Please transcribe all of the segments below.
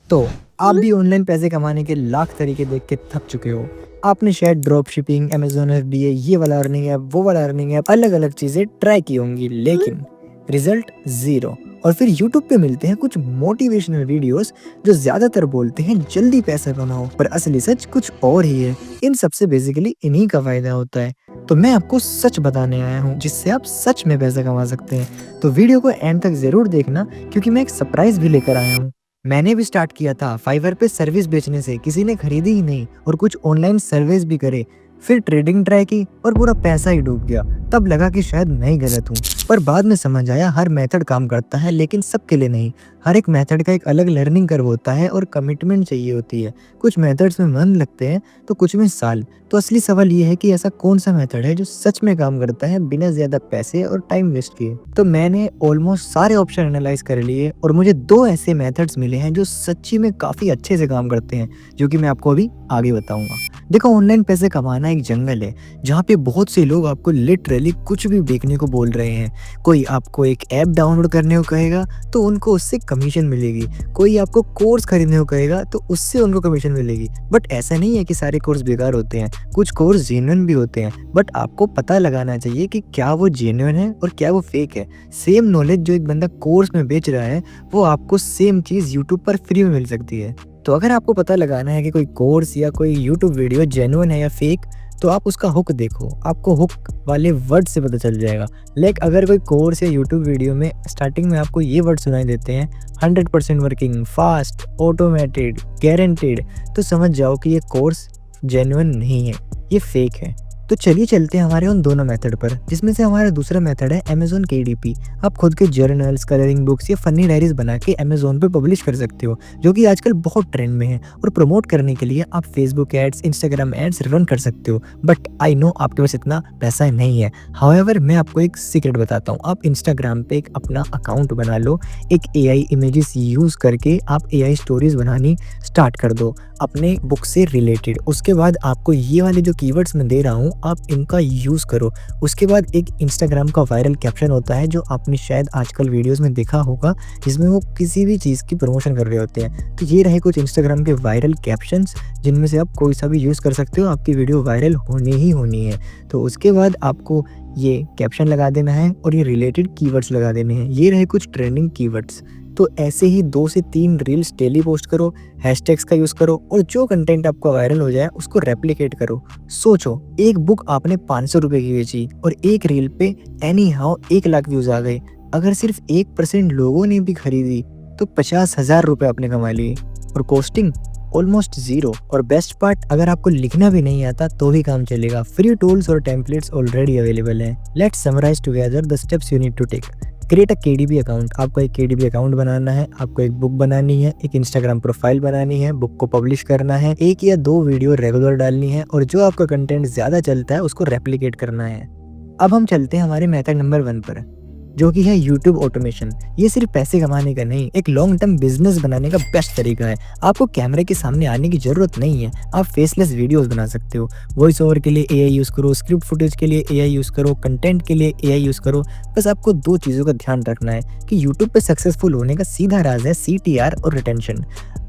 तो आप भी ऑनलाइन पैसे कमाने के लाख तरीके देख के थक चुके हो। आपने शायद ड्रॉप शिपिंग, अमेज़न एफबीए, ये वाला अर्निंग ऐप, वो वाला अर्निंग ऐप, अलग-अलग चीज़ें ट्राई की होंगी, लेकिन रिज़ल्ट ज़ीरो। और फिर यूट्यूब पे मिलते हैं कुछ मोटिवेशनल वीडियोस जो ज़्यादातर बोलते हैं जल्दी पैसा कमाओ, पर असली सच कुछ और ही है। इन सबसे बेसिकली इन्हीं का फ़ायदा होता है। तो मैं आपको सच बताने आया हूँ जिससे आप सच में पैसा कमा सकते हैं। तो वीडियो को एंड तक ज़रूर देखना, क्योंकि मैं एक सरप्राइज़ भी लेकर आया हूँ। मैंने भी स्टार्ट किया था फाइवर पे सर्विस बेचने से, किसी ने खरीदी ही नहीं और कुछ ऑनलाइन सर्विस भी करे। फिर ट्रेडिंग ट्राई की और पूरा पैसा ही डूब गया। तब लगा कि शायद मैं ही गलत हूँ, पर बाद में समझ आया हर मेथड काम करता है, लेकिन सबके लिए नहीं। हर एक मेथड का एक अलग लर्निंग कर्व होता है और कमिटमेंट चाहिए होती है। कुछ मेथड्स में मन लगते हैं तो कुछ में साल। तो असली सवाल ये है कि ऐसा कौन सा मेथड है जो सच में काम करता है बिना ज्यादा पैसे और टाइम वेस्ट किए। तो मैंने ऑलमोस्ट सारे ऑप्शन एनालाइज कर लिए और मुझे दो ऐसे मेथड्स मिले हैं जो सच्ची में काफी अच्छे से काम करते हैं, जो कि मैं आपको अभी आगे बताऊंगा। देखो, ऑनलाइन पैसे कमाना एक जंगल है जहाँ पे बहुत से लोग आपको लिटरली कुछ भी देखने को बोल रहे हैं। कोई आपको एक ऐप डाउनलोड करने को कहेगा तो उनको उससे कमीशन मिलेगी। कोई आपको कोर्स खरीदने को कहेगा तो उससे उनको कमीशन मिलेगी। बट ऐसा नहीं है कि सारे कोर्स बेकार होते हैं, कुछ कोर्स जेन्युइन भी होते हैं। बट आपको पता लगाना चाहिए कि क्या वो जेन्युइन है और क्या वो फेक है। सेम नॉलेज जो एक बंदा कोर्स में बेच रहा है, वो आपको सेम चीज़ यूट्यूब पर फ्री में मिल सकती है। तो अगर आपको पता लगाना है कि कोई कोर्स या कोई यूट्यूब वीडियो जेन्युइन है या फेक, तो आप उसका हुक देखो। आपको हुक वाले वर्ड से पता चल जाएगा। लाइक अगर कोई कोर्स या यूट्यूब वीडियो में स्टार्टिंग में आपको ये वर्ड सुनाई देते हैं 100% वर्किंग, फास्ट, ऑटोमेटेड, गारंटेड, तो समझ जाओ कि ये कोर्स जेन्युइन नहीं है, ये फेक है। तो चलिए चलते हैं हमारे उन दोनों मेथड पर, जिसमें से हमारा दूसरा मेथड है अमेज़न केडीपी। आप खुद के जर्नल्स, कलरिंग बुक्स या फनी डायरीज बना के अमेज़न पे पब्लिश कर सकते हो, जो कि आजकल बहुत ट्रेंड में है। और प्रमोट करने के लिए आप Facebook ads, Instagram ads run कर सकते हो। बट आई नो आपके पास इतना पैसा नहीं है। हाउएवर, मैं आपको एक सीक्रेट बताता हूँ। आप इंस्टाग्राम पे एक अपना अकाउंट बना लो, एक एआई इमेजेस यूज़ करके आप एआई स्टोरीज बनानी स्टार्ट कर दो अपने बुक से रिलेटेड। उसके बाद आपको ये वाले जो कीवर्ड्स मैं दे रहा हूँ, आप इनका यूज़ करो। उसके बाद एक इंस्टाग्राम का वायरल कैप्शन होता है जो आपने शायद आजकल वीडियोस में देखा होगा, जिसमें वो किसी भी चीज़ की प्रमोशन कर रहे होते हैं। तो ये रहे कुछ इंस्टाग्राम के वायरल कैप्शंस, जिनमें से आप कोई सा भी यूज़ कर सकते हो। आपकी वीडियो वायरल होनी ही होनी है। तो उसके बाद आपको ये कैप्शन लगा देना है और ये रिलेटेड कीवर्ड्स लगा देने हैं। ये रहे कुछ ट्रेंडिंग कीवर्ड्स। तो ऐसे ही 2 से 3 रील्स डेली पोस्ट करो, हैशटैग्स का यूज़ करो और जो कंटेंट आपका वायरल हो जाए उसको रेप्लिकेट करो। सोचो, एक बुक आपने 500 रुपये की बेची और एक रील पे एनी हाउ 1 लाख व्यूज़ आ गए। अगर सिर्फ 1% लोगों ने भी खरीदी तो 50,000 रुपये आपने कमा लिए और कॉस्टिंग ऑलमोस्ट ज़ीरो। और बेस्ट पार्ट, अगर आपको लिखना भी नहीं आता तो भी काम चलेगा। फ्री टूल्स और टेम्पलेट्स ऑलरेडी अवेलेबल हैं। Let's summarise together the steps you need to take. Create a KDB account. आपको एक केडीबी अकाउंट बनाना है, आपको एक बुक बनानी है, एक इंस्टाग्राम प्रोफाइल बनानी है, बुक को पब्लिश करना है, 1 या 2 वीडियो रेगुलर डालनी है और जो आपका कंटेंट ज़्यादा चलता है उसको रेप्लिकेट करना है। अब हम चलते हैं हमारे मेथड नंबर 1 पर, जो कि है यूट्यूब ऑटोमेशन। ये सिर्फ पैसे कमाने का नहीं, एक लॉन्ग टर्म बिजनेस बनाने का बेस्ट तरीका है। आपको कैमरे के सामने आने की जरूरत नहीं है, आप फेसलेस वीडियोस बना सकते हो। वॉइस ओवर के लिए एआई यूज़ करो, स्क्रिप्ट फुटेज के लिए एआई यूज़ करो, कंटेंट के लिए एआई यूज़ करो। बस आपको 2 चीज़ों का ध्यान रखना है कि यूट्यूब पे सक्सेसफुल होने का सीधा राज है सीटीआर और रिटेंशन।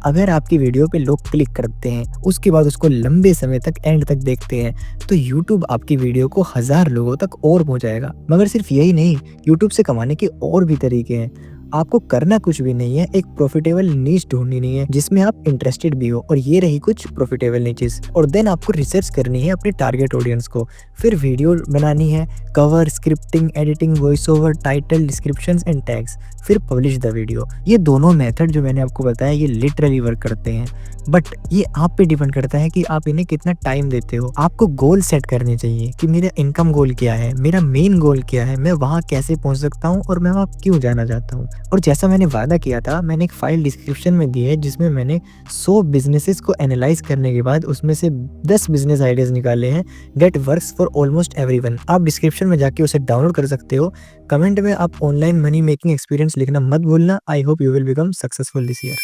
अगर आपकी वीडियो पे लोग क्लिक करते हैं, उसके बाद उसको लंबे समय तक एंड तक देखते हैं, तो यूट्यूब आपकी वीडियो को 1000 लोगों तक और पहुंचाएगा। मगर सिर्फ यही नहीं, यूट्यूब से कमाने के और भी तरीके हैं। आपको करना कुछ भी नहीं है, एक प्रॉफिटेबल नीश ढूंढनी है जिसमें आप इंटरेस्टेड भी हो। और ये रही कुछ प्रॉफिटेबल नीचेस। और देन आपको रिसर्च करनी है अपने टारगेट ऑडियंस को, फिर वीडियो बनानी है, cover, scripting, editing, voice over, title, descriptions and tags, फिर पब्लिश द वीडियो। ये दोनों मेथड जो मैंने आपको बताया, ये लिटरली वर्क करते हैं। बट ये आप पे डिपेंड करता है कि आप इन्हें कितना टाइम देते हो। आपको गोल सेट करने चाहिए कि मेरा इनकम गोल क्या है, मेरा मेन गोल क्या है, मैं वहाँ कैसे पहुँच सकता हूँ और मैं वहाँ क्यों जाना चाहता हूँ। और जैसा मैंने वादा किया था, मैंने एक फाइल डिस्क्रिप्शन में दी है जिसमें मैंने 100 बिजनेसेस को एनालाइज करने के बाद उसमें से 10 बिजनेस आइडियाज निकाले हैं that works for almost everyone. आप डिस्क्रिप्शन में जाके उसे डाउनलोड कर सकते हो। कमेंट में आप ऑनलाइन मनी मेकिंग एक्सपीरियंस लिखना मत भूलना। I hope you will become successful this year.